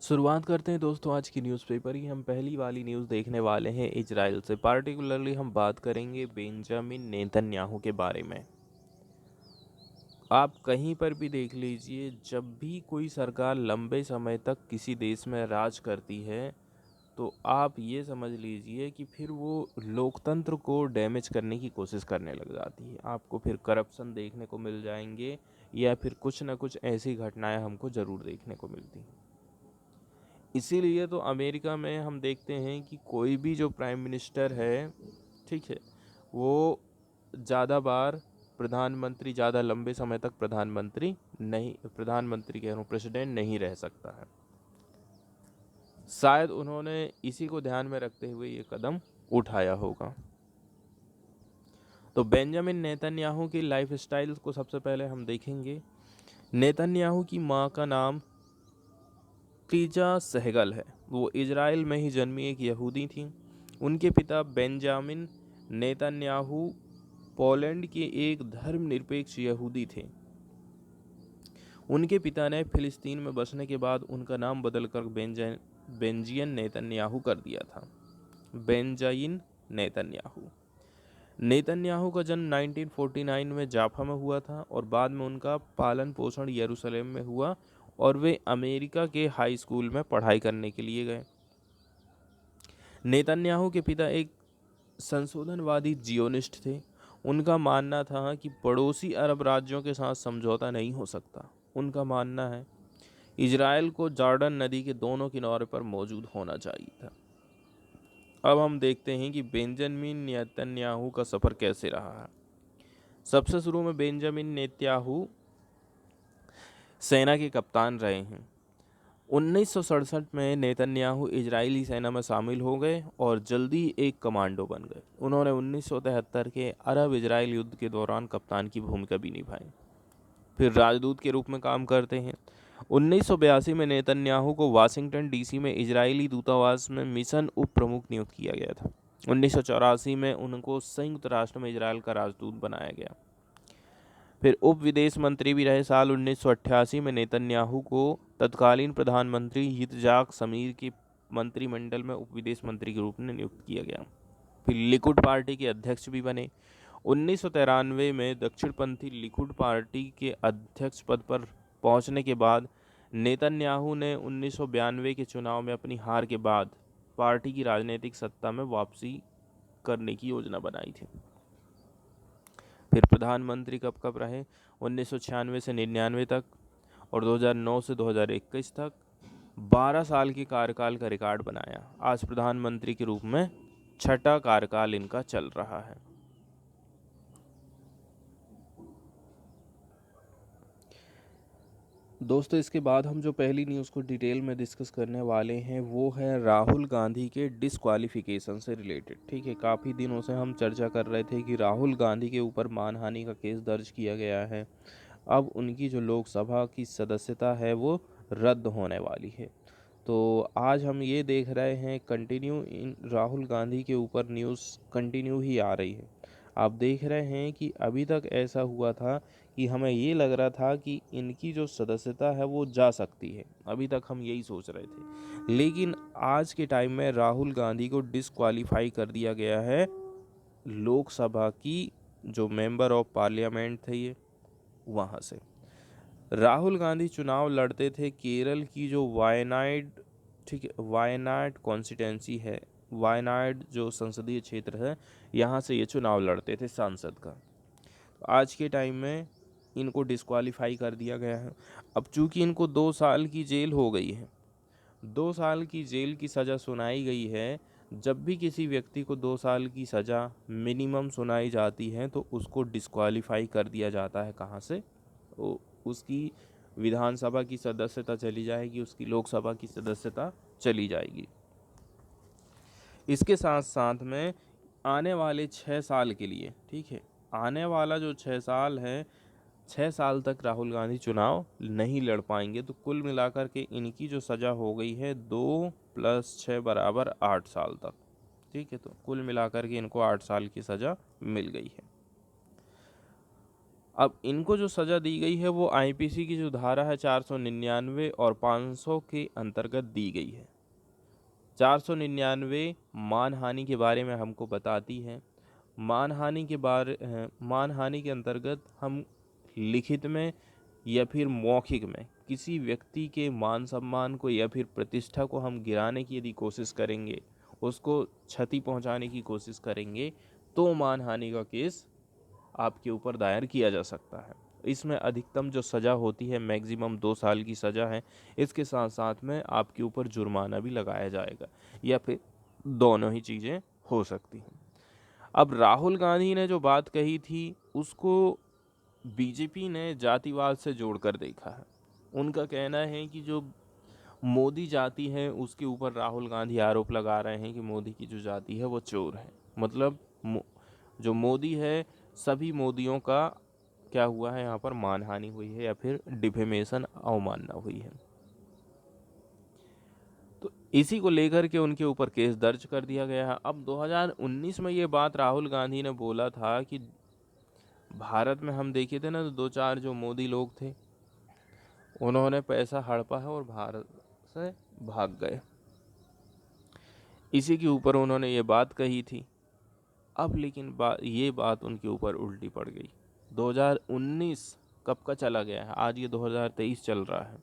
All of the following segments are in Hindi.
शुरुआत करते हैं दोस्तों आज की न्यूज़पेपर की। हम पहली वाली न्यूज़ देखने वाले हैं इजराइल से। पार्टिकुलरली हम बात करेंगे बेंजामिन नेतन्याहू के बारे में। आप कहीं पर भी देख लीजिए, जब भी कोई सरकार लंबे समय तक किसी देश में राज करती है तो आप ये समझ लीजिए कि फिर वो लोकतंत्र को डैमेज करने की कोशिश करने लग जाती है। आपको फिर करप्शन देखने को मिल जाएंगे या फिर कुछ ना कुछ ऐसी घटनाएं हमको ज़रूर देखने को मिलती हैं। इसीलिए तो अमेरिका में हम देखते हैं कि कोई भी जो प्राइम मिनिस्टर है, ठीक है, वो ज़्यादा बार प्रधानमंत्री, ज़्यादा लंबे समय तक प्रधानमंत्री कह रहा हूँ, प्रेसिडेंट नहीं रह सकता है। शायद उन्होंने इसी को ध्यान में रखते हुए ये कदम उठाया होगा। तो बेंजामिन नेतन्याहू की लाइफ स्टाइल को सबसे पहले हम देखेंगे। नेतन्याहू की माँ का नाम तीजा सहगल है। वो इजराइल में ही जन्मी एक यहूदी थी। उनके पिता बेंजामिन नेतन्याहू पोलैंड के एक धर्मनिरपेक्ष यहूदी थे। उनके पिता ने फिलिस्तीन में बसने के बाद उनका नाम बदलकर बेंजियन नेतन्याहू कर दिया था। Benzene Netanyahu. नेतन्याहू का जन्म 1949 में जाफा में हुआ था और बाद में उनका पालन पोषण यरूशलेम में हुआ और वे अमेरिका के हाई स्कूल में पढ़ाई करने के लिए गए। नेतन्याहू के पिता एक संशोधनवादी जियोनिस्ट थे। उनका मानना था कि पड़ोसी अरब राज्यों के साथ समझौता नहीं हो सकता। उनका मानना है इजराइल को जॉर्डन नदी के दोनों किनारे पर मौजूद होना चाहिए था। अब हम देखते हैं कि बेंजामिन नेतन्याहू का सफ़र कैसे रहा है। सबसे शुरू में बेंजामिन नेतन्याहू सेना के कप्तान रहे हैं। 1967 में नेतन्याहू इजरायली सेना में शामिल हो गए और जल्दी एक कमांडो बन गए। उन्होंने 1973 के अरब इजराइल युद्ध के दौरान कप्तान की भूमिका भी निभाई। फिर राजदूत के रूप में काम करते हैं। 1982 में नेतन्याहू को वाशिंगटन डीसी में इजरायली दूतावास में मिशन उप प्रमुख नियुक्त किया गया था। 1984 में उनको संयुक्त राष्ट्र में इजराइल का राजदूत बनाया गया। फिर उप विदेश मंत्री भी रहे। साल 1988 में नेतन्याहू को तत्कालीन प्रधानमंत्री यित्जाक शमीर के मंत्रिमंडल में उप विदेश मंत्री के रूप में नियुक्त किया गया। फिर लिकुड पार्टी के अध्यक्ष भी बने। 1993 में दक्षिणपंथी लिकुड पार्टी के अध्यक्ष पद पर पहुंचने के बाद नेतन्याहू ने 1992 के चुनाव में अपनी हार के बाद पार्टी की राजनीतिक सत्ता में वापसी करने की योजना बनाई थी। फिर प्रधानमंत्री कब कब रहे? 1996 से 99 तक और 2009 से 2021 तक 12 साल के कार्यकाल का रिकॉर्ड बनाया। आज प्रधानमंत्री के रूप में छठा कार्यकाल इनका चल रहा है। दोस्तों, इसके बाद हम जो पहली न्यूज़ को डिटेल में डिस्कस करने वाले हैं वो है राहुल गांधी के डिसक्वालिफिकेशन से रिलेटेड। ठीक है, काफ़ी दिनों से हम चर्चा कर रहे थे कि राहुल गांधी के ऊपर मानहानि का केस दर्ज किया गया है। अब उनकी जो लोकसभा की सदस्यता है वो रद्द होने वाली है। तो आज हम ये देख रहे हैं कंटिन्यू इन राहुल गांधी के ऊपर न्यूज़ कंटिन्यू ही आ रही है। आप देख रहे हैं कि अभी तक ऐसा हुआ था कि हमें ये लग रहा था कि इनकी जो सदस्यता है वो जा सकती है। अभी तक हम यही सोच रहे थे, लेकिन आज के टाइम में राहुल गांधी को डिसक्वालीफाई कर दिया गया है लोकसभा की जो मेंबर ऑफ पार्लियामेंट थे ये वहाँ से। राहुल गांधी चुनाव लड़ते थे केरल की जो वायनाड, ठीक है, वायनाड कॉन्स्टिटेंसी है, वायनाड जो संसदीय क्षेत्र है, यहाँ से ये चुनाव लड़ते थे सांसद का। आज के टाइम में इनको डिस्क्वालीफाई कर दिया गया है। अब चूंकि इनको 2 साल की जेल हो गई है, 2 साल की जेल की सज़ा सुनाई गई है। जब भी किसी व्यक्ति को 2 साल की सज़ा मिनिमम सुनाई जाती है तो उसको डिस्क्वालीफाई कर दिया जाता है। कहाँ से? उसकी विधानसभा की सदस्यता चली जाएगी, उसकी लोकसभा की सदस्यता चली जाएगी। इसके साथ साथ में आने वाले 6 साल के लिए, ठीक है, आने वाला जो 6 साल है, 6 साल तक राहुल गांधी चुनाव नहीं लड़ पाएंगे। तो कुल मिलाकर के इनकी जो सज़ा हो गई है 2 + 6 = 8 साल तक। ठीक है, तो कुल मिलाकर के इनको 8 साल की सज़ा मिल गई है। अब इनको जो सज़ा दी गई है वो आईपीसी की जो धारा है 499 और 500 के अंतर्गत दी गई है। 499 मानहानि के बारे में हमको बताती है। मानहानि के अंतर्गत हम लिखित में या फिर मौखिक में किसी व्यक्ति के मान सम्मान को या फिर प्रतिष्ठा को हम गिराने की यदि कोशिश करेंगे, उसको क्षति पहुंचाने की कोशिश करेंगे, तो मानहानि का केस आपके ऊपर दायर किया जा सकता है। इसमें अधिकतम जो सज़ा होती है मैक्सिमम 2 साल की सज़ा है। इसके साथ साथ में आपके ऊपर जुर्माना भी लगाया जाएगा या फिर दोनों ही चीज़ें हो सकती हैं। अब राहुल गांधी ने जो बात कही थी उसको बीजेपी ने जातिवाद से जोड़कर देखा है। उनका कहना है कि जो मोदी जाति है उसके ऊपर राहुल गांधी आरोप लगा रहे हैं कि मोदी की जो जाति है वो चोर है। मतलब जो मोदी है, सभी मोदियों का क्या हुआ है, यहाँ पर मानहानि हुई है या फिर डिफेमेशन, अवमानना हुई है। तो इसी को लेकर के उनके ऊपर केस दर्ज कर दिया गया है। अब 2019 में ये बात राहुल गांधी ने बोला था कि भारत में हम देखे थे ना, तो 2-4 जो मोदी लोग थे उन्होंने पैसा हड़पा है और भारत से भाग गए। इसी के ऊपर उन्होंने ये बात कही थी। अब लेकिन ये बात उनके ऊपर उल्टी पड़ गई। 2019 कब का चला गया है, आज ये 2023 चल रहा है।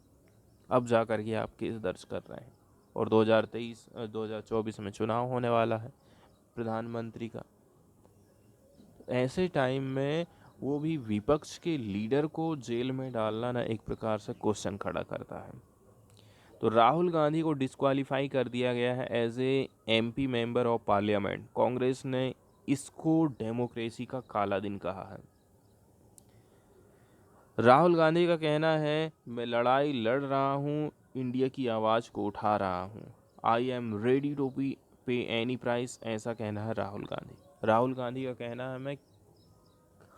अब जा कर के आप केस दर्ज कर रहे हैं और 2024 में चुनाव होने वाला है प्रधानमंत्री का। ऐसे टाइम में वो भी विपक्ष के लीडर को जेल में डालना ना एक प्रकार से क्वेश्चन खड़ा करता है। तो राहुल गांधी को डिस्क्वालीफाई कर दिया गया है as a MP member of parliament. Congress ने इसको डेमोक्रेसी का काला दिन कहा है। राहुल गांधी का कहना है, मैं लड़ाई लड़ रहा हूँ, इंडिया की आवाज़ को उठा रहा हूँ। आई एम रेडी टू पे एनी प्राइस, ऐसा कहना है राहुल गांधी का कहना है, मैं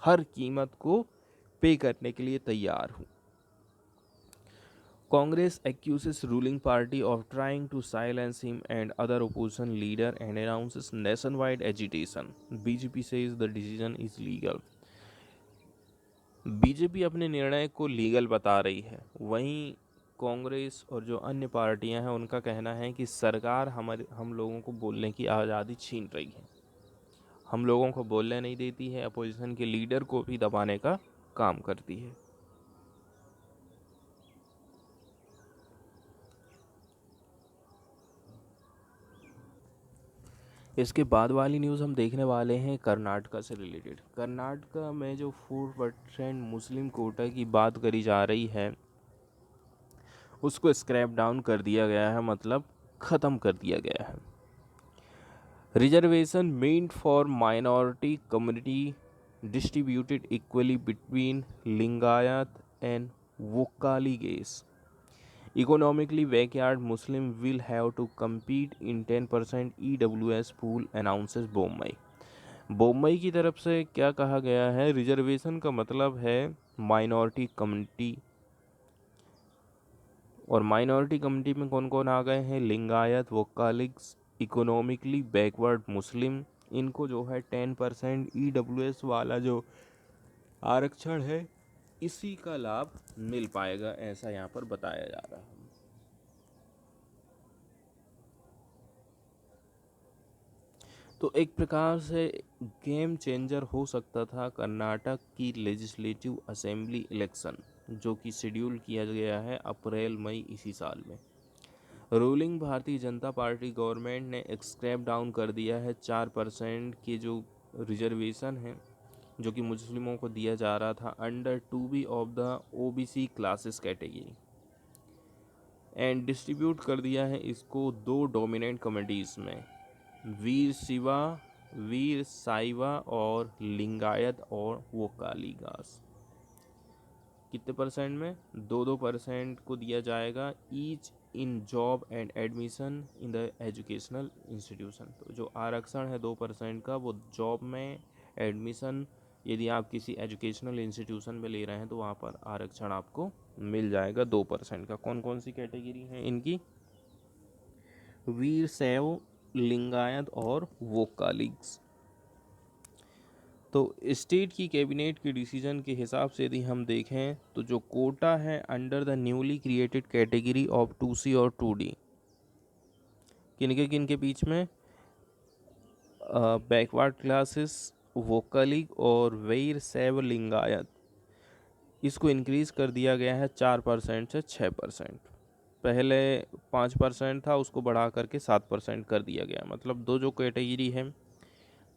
हर कीमत को पे करने के लिए तैयार हूँ। Congress accuses ruling party of trying to silence him and other opposition leader and announces nationwide agitation. BJP says the decision is legal. BJP अपने निर्णय को लीगल बता रही है, वहीं कांग्रेस और जो अन्य पार्टियां हैं उनका कहना है कि सरकार हम लोगों को बोलने की आज़ादी छीन रही है, हम लोगों को बोलने नहीं देती है, अपोजिशन के लीडर को भी दबाने का काम करती है। इसके बाद वाली न्यूज़ हम देखने वाले हैं कर्नाटका से रिलेटेड। कर्नाटका में जो 4% मुस्लिम कोटा की बात करी जा रही है उसको स्क्रैप डाउन कर दिया गया है, मतलब ख़त्म कर दिया गया है। Reservation meant for minority community distributed equally between Lingayat and Vokkaligas. Economically backyard Muslim will have to compete in 10% EWS pool, announces Bombay. Bombay की तरफ से क्या कहा गया है, रिजर्वेशन का मतलब है माइनॉरिटी कम्युनिटी, और माइनॉरिटी कम्युनिटी में कौन कौन आ गए हैं, लिंगायत, वोकालिक्स, इकोनॉमिकली बैकवर्ड मुस्लिम। इनको जो है 10% EWS वाला जो आरक्षण है इसी का लाभ मिल पाएगा, ऐसा यहाँ पर बताया जा रहा है। तो एक प्रकार से गेम चेंजर हो सकता था कर्नाटक की लेजिस्लेटिव असेंबली इलेक्शन, जो कि शेड्यूल किया गया है अप्रैल मई इसी साल में। Ruling Bharatiya Janata party government ने स्क्रैप डाउन कर दिया है 4% के जो रिजर्वेशन है जो कि मुस्लिमों को दिया जा रहा था under 2B of the OBC classes category, and distribute कर दिया है इसको 2 डोमिनेंट कमिटीज़ में, वीर साइवा और लिंगायत और वोकालीगास। कितने परसेंट में, 2% को दिया जाएगा each in job and admission in the educational institution. तो जो आरक्षण है 2% का वो जॉब में, एडमिशन यदि आप किसी एजुकेशनल इंस्टीट्यूशन में ले रहे हैं तो वहाँ पर आरक्षण आपको मिल जाएगा 2% का। कौन कौन सी कैटेगरी है इनकी, वीर शैव, लिंगायत और वोकालिक्स। तो स्टेट की कैबिनेट के डिसीजन के हिसाब से यदि हम देखें तो जो कोटा है under the newly created category of 2C और 2D, किन के बीच में, बैकवर्ड क्लासेस, वोकलिक और वैर शैव लिंगायत, इसको इंक्रीज़ कर दिया गया है 4% से 6%। पहले 5% था, उसको बढ़ा करके 7% कर दिया गया। मतलब दो जो कैटेगरी है,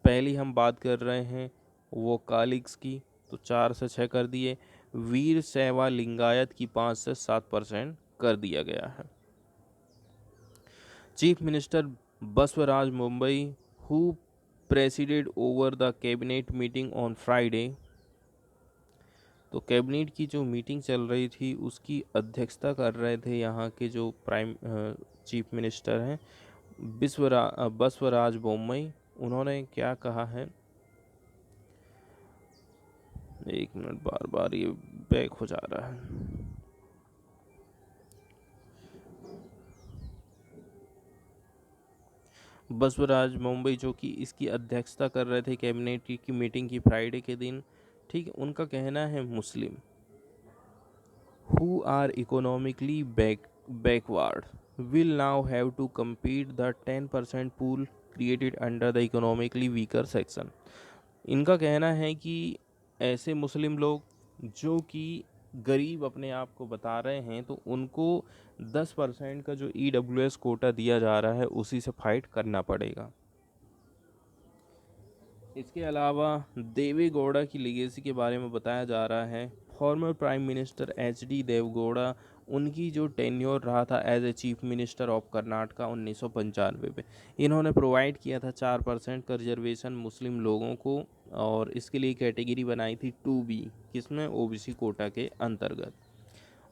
पहली हम बात कर रहे हैं वोकालिक्स की, तो 4 से 6 कर दिए। वीर शैवा लिंगायत की 5 से 7% कर दिया गया है। Chief minister Basavaraj Mumbai who preceded over the cabinet meeting on Friday, तो कैबिनेट की जो मीटिंग चल रही थी उसकी अध्यक्षता कर रहे थे यहाँ के जो चीफ मिनिस्टर हैं बसवराज बोम्मई। उन्होंने क्या कहा है, एक मिनट, बार बार ये बैक हो जा रहा है। बसवराज मुंबई जो कि इसकी अध्यक्षता कर रहे थे कैबिनेट की मीटिंग की फ्राइडे के दिन, ठीक है। उनका कहना है मुस्लिम who are economically backward will now have to compete the 10% pool created under the economically weaker section। इनका कहना है कि ऐसे मुस्लिम लोग जो कि गरीब अपने आप को बता रहे हैं, तो उनको 10% का जो EWS कोटा दिया जा रहा है उसी से फाइट करना पड़ेगा। इसके अलावा देवे गौड़ा की लीगेसी के बारे में बताया जा रहा है। Former prime minister HD Deve Gowda, उनकी जो टेन्योर रहा था as a chief minister of Karnataka 1995 में, इन्होंने प्रोवाइड किया था 4% का रिजर्वेशन मुस्लिम लोगों को, और इसके लिए कैटेगरी बनाई थी 2B, किसमें, OBC कोटा के अंतर्गत,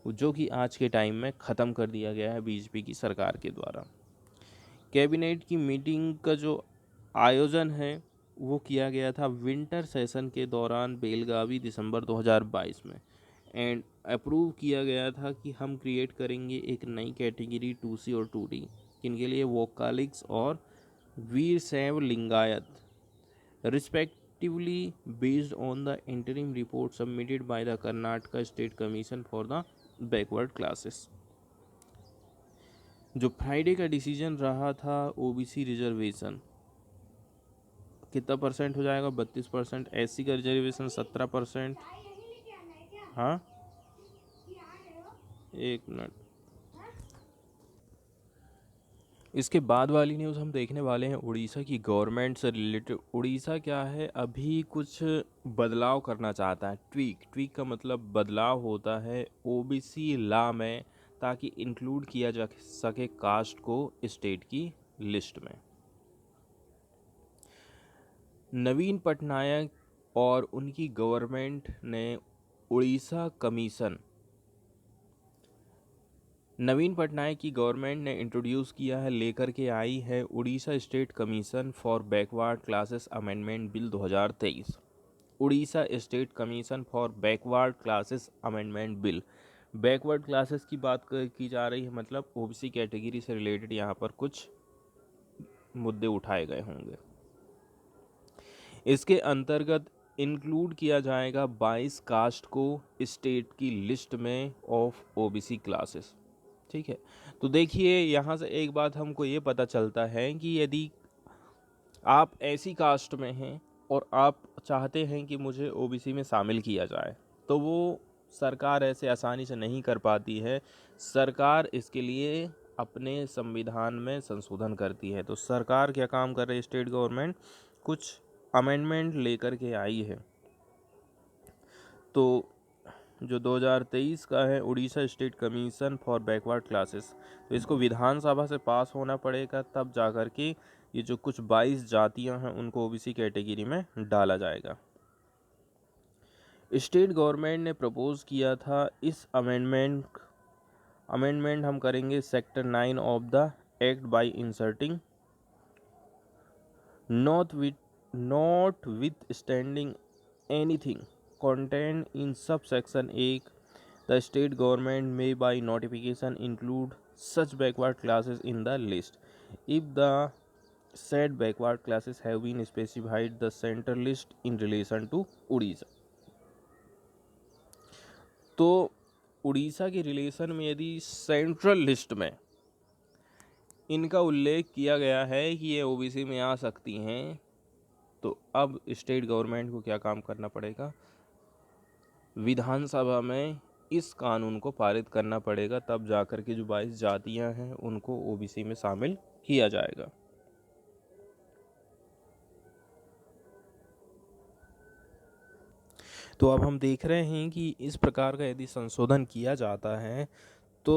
जो कि आज के टाइम में ख़त्म कर दिया गया है बीजेपी की सरकार के द्वारा। कैबिनेट की मीटिंग का जो आयोजन है वो किया गया था विंटर सेशन के दौरान बेलगावी दिसंबर 2022 में, एंड अप्रूव किया गया था कि हम क्रिएट करेंगे एक नई कैटेगरी 2C और 2D, किनके लिए, वोकालिक्स और वीर शैव Lingayat, respectively based on the interim report submitted by the Karnataka state commission for the backward classes. जो फ्राइडे का डिसीजन रहा था OBC रिजर्वेशन कितना परसेंट हो जाएगा, 32%। SC का रिजर्वेशन 17%। हाँ, एक मिनट। इसके बाद वाली न्यूज़ हम देखने वाले हैं उड़ीसा की गवर्नमेंट से रिलेटेड। उड़ीसा क्या है, अभी कुछ बदलाव करना चाहता है। ट्वीक का मतलब बदलाव होता है OBC लॉ में, ताकि इंक्लूड किया जा सके कास्ट को स्टेट की लिस्ट में। नवीन पटनायक और उनकी गवर्नमेंट ने उड़ीसा कमीशन, नवीन पटनायक की गवर्नमेंट ने इंट्रोड्यूस किया है, लेकर के आई है Orissa state commission for backward classes amendment bill 2023। Orissa state commission for backward classes amendment bill, backward classes की बात की जा रही है, मतलब OBC कैटेगरी से रिलेटेड यहाँ पर कुछ मुद्दे उठाए गए होंगे। इसके अंतर्गत इंक्लूड किया जाएगा 22 कास्ट को स्टेट की लिस्ट में ऑफ OBC क्लासेस, ठीक है। तो देखिए यहाँ से एक बात हमको ये पता चलता है कि यदि आप ऐसी कास्ट में हैं और आप चाहते हैं कि मुझे OBC में शामिल किया जाए, तो वो सरकार ऐसे आसानी से नहीं कर पाती है। सरकार इसके लिए अपने संविधान में संशोधन करती है। तो सरकार क्या काम कर रही है, स्टेट गवर्नमेंट कुछ अमेंडमेंट लेकर के आई है। तो जो 2023 का है Orissa state commission for backward classes, तो इसको विधानसभा से पास होना पड़ेगा, तब जाकर के ये जो कुछ 22 जातियां हैं उनको OBC कैटेगरी में डाला जाएगा। स्टेट गवर्नमेंट ने प्रपोज किया था इस अमेंडमेंट हम करेंगे sector 9 of the act by inserting notwithstanding anything contained in subsection 8, the state government may by notification include such backward classes in the list if the said backward classes have been specified the central list in relation to Orissa. तो उड़ीसा के रिलेशन में यदि सेंट्रल लिस्ट में इनका उल्लेख किया गया है कि ये ओबीसी में आ सकती हैं, तो अब स्टेट गवर्नमेंट को क्या काम करना पड़ेगा, विधानसभा में इस कानून को पारित करना पड़ेगा, तब जाकर के जो 22 जातियां हैं उनको ओबीसी में शामिल किया जाएगा। तो अब हम देख रहे हैं कि इस प्रकार का यदि संशोधन किया जाता है तो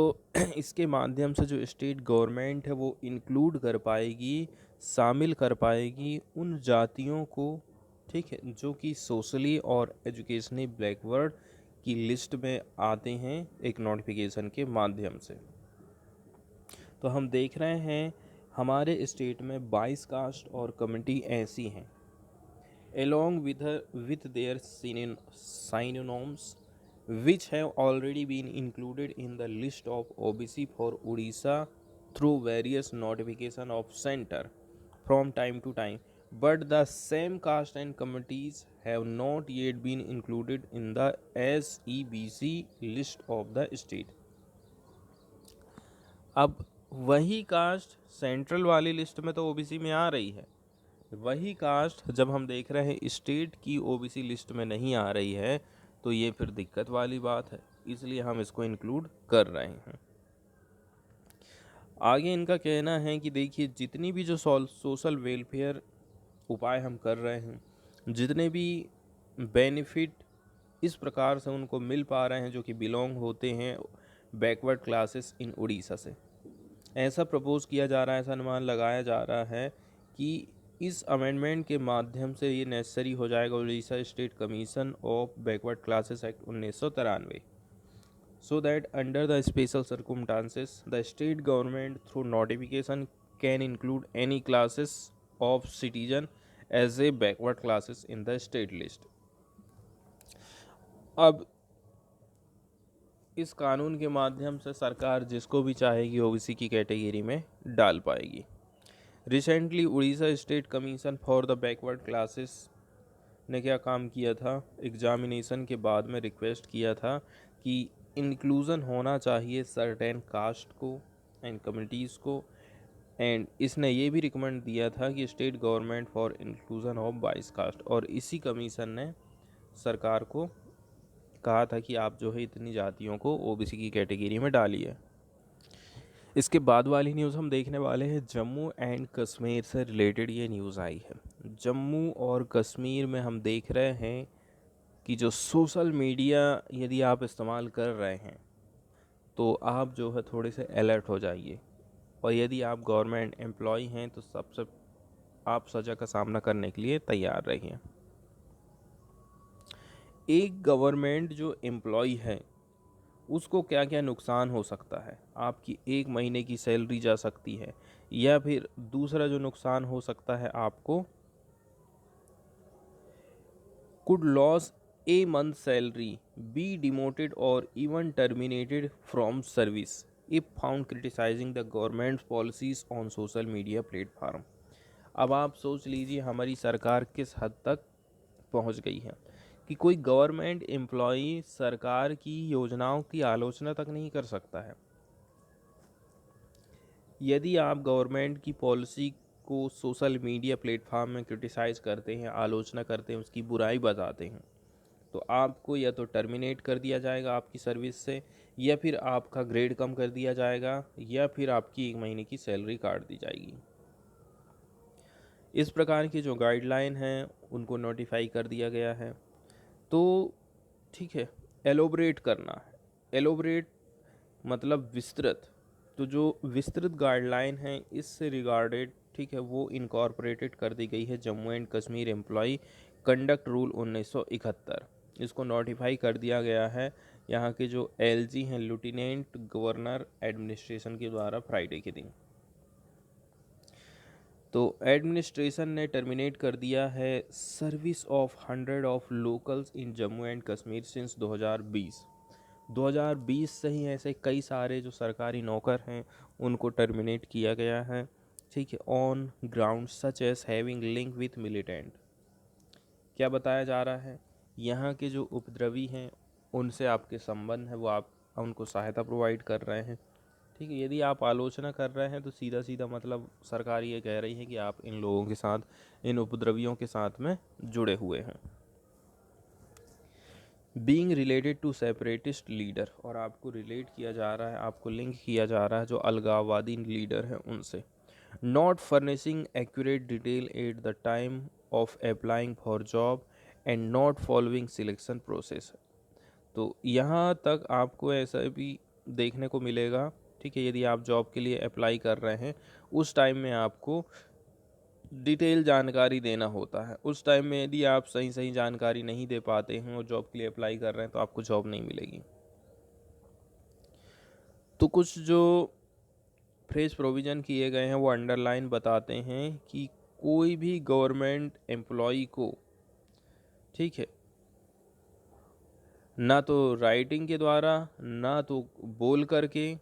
इसके माध्यम से जो स्टेट गवर्नमेंट है वो इंक्लूड कर पाएगी, शामिल कर पाएगी उन जातियों को, ठीक है, जो कि सोशली और एजुकेशनली बैकवर्ड की लिस्ट में आते हैं एक नोटिफिकेशन के माध्यम से। तो हम देख रहे हैं हमारे स्टेट में 22 कास्ट और कम्युनिटी ऐसी हैं, along with their synonyms which have already been included in the list of OBC for Odisha through various notification of center from time to time, but the same caste and communities have not yet been included in the SEBC list of the state। अब वही कास्ट सेंट्रल वाली लिस्ट में तो ओबीसी में आ रही है, वही कास्ट जब हम देख रहे हैं स्टेट की ओबीसी लिस्ट में नहीं आ रही है, तो ये फिर दिक्कत वाली बात है, इसलिए हम इसको इंक्लूड कर रहे हैं। आगे इनका कहना है कि देखिए जितनी भी जो सोशल वेलफेयर उपाय हम कर रहे हैं, जितने भी बेनिफिट इस प्रकार से उनको मिल पा रहे हैं जो कि बिलोंग होते हैं बैकवर्ड क्लासेस इन उड़ीसा से, ऐसा प्रपोज किया जा रहा है, ऐसा अनुमान लगाया जा रहा है कि इस अमेंडमेंट के माध्यम से ये नेसेसरी हो जाएगा Orissa state commission of backward classes act 1993, so that under the special circumstances the state government through notification can include any classes of citizen as a backward classes in the state list। अब इस कानून के माध्यम से सरकार जिसको भी चाहेगी ओबीसी की कैटेगरी में डाल पाएगी। Recently Orissa state commission for the backward classes ने क्या काम किया था, एग्जामिनेशन के बाद में रिक्वेस्ट किया था कि इंक्लूज़न होना चाहिए सर्टेन कास्ट को एंड कम्युनिटीज़ को, एंड इसने ये भी रिकमेंड दिया था कि state government for inclusion of 22 caste, और इसी कमीशन ने सरकार को कहा था कि आप जो है इतनी जातियों को ओबीसी की कैटेगरी में डालिए। इसके बाद वाली न्यूज़ हम देखने वाले हैं जम्मू एंड कश्मीर से रिलेटेड ये न्यूज़ आई है। जम्मू और कश्मीर में हम देख रहे हैं कि जो सोशल मीडिया यदि आप इस्तेमाल कर रहे हैं तो आप जो है थोड़े से अलर्ट हो जाइए, और यदि आप गवर्नमेंट एम्प्लॉय हैं तो सबसे आप सज़ा का सामना करने के लिए तैयार रहिए। एक गवर्नमेंट जो एम्प्लॉय है उसको क्या क्या नुकसान हो सकता है, आपकी 1 महीने की सैलरी जा सकती है, या फिर दूसरा जो नुकसान हो सकता है आपको could lose a month's salary, be demoted or even terminated from service if found criticizing the government's policies on social media platform। अब आप सोच लीजिए हमारी सरकार किस हद तक पहुंच गई है कि कोई गवर्नमेंट एम्प्लॉई सरकार की योजनाओं की आलोचना तक नहीं कर सकता है। यदि आप गवर्नमेंट की पॉलिसी को सोशल मीडिया प्लेटफॉर्म में क्रिटिसाइज़ करते हैं, आलोचना करते हैं, उसकी बुराई बताते हैं, तो आपको या तो टर्मिनेट कर दिया जाएगा आपकी सर्विस से, या फिर आपका ग्रेड कम कर दिया जाएगा, या फिर आपकी 1 महीने की सैलरी काट दी जाएगी। इस प्रकार की जो गाइडलाइन हैं उनको नोटिफाई कर दिया गया है। तो ठीक है, एलोबरेट करना है, एलोबरेट मतलब विस्तृत, तो जो विस्तृत गाइडलाइन है इससे रिगार्डेड, ठीक है, वो इनकॉर्पोरेटेड कर दी गई है Jammu and Kashmir employ conduct rule 1971। इसको नोटिफाई कर दिया गया है यहाँ के जो एलजी हैं लेफ्टिनेंट गवर्नर एडमिनिस्ट्रेशन के द्वारा फ्राइडे के दिन। तो एडमिनिस्ट्रेशन ने टर्मिनेट कर दिया है service of 100 of locals in Jammu and Kashmir since 2020। 2020 से ही ऐसे कई सारे जो सरकारी नौकर हैं उनको टर्मिनेट किया गया है, ठीक है, on ground such as having link with militant. क्या बताया जा रहा है, यहाँ के जो उपद्रवी हैं उनसे आपके संबंध है, वो आप उनको सहायता प्रोवाइड कर रहे हैं। ठीक है, यदि आप आलोचना कर रहे हैं तो सीधा सीधा मतलब सरकार ये कह रही है कि आप इन लोगों के साथ, इन उपद्रवियों के साथ में जुड़े हुए हैं। Being related to separatist leader, और आपको रिलेट किया जा रहा है, आपको लिंक किया जा रहा है जो अलगाववादी लीडर हैं उनसे। Not furnishing accurate detail at the time of applying for job and not following selection process. तो यहाँ तक आपको ऐसा भी देखने को मिलेगा, ठीक है, यदि आप जॉब के लिए अप्लाई कर रहे हैं उस टाइम में आपको डिटेल जानकारी देना होता है। उस टाइम में यदि आप सही सही जानकारी नहीं दे पाते हैं और जॉब के लिए अप्लाई कर रहे हैं तो आपको जॉब नहीं मिलेगी। तो कुछ जो फ्रेज प्रोविज़न किए गए हैं वो अंडरलाइन बताते हैं कि कोई भी गवर्नमेंट एम्प्लॉय को, ठीक है, ना तो राइटिंग के द्वारा, ना तो बोल करके,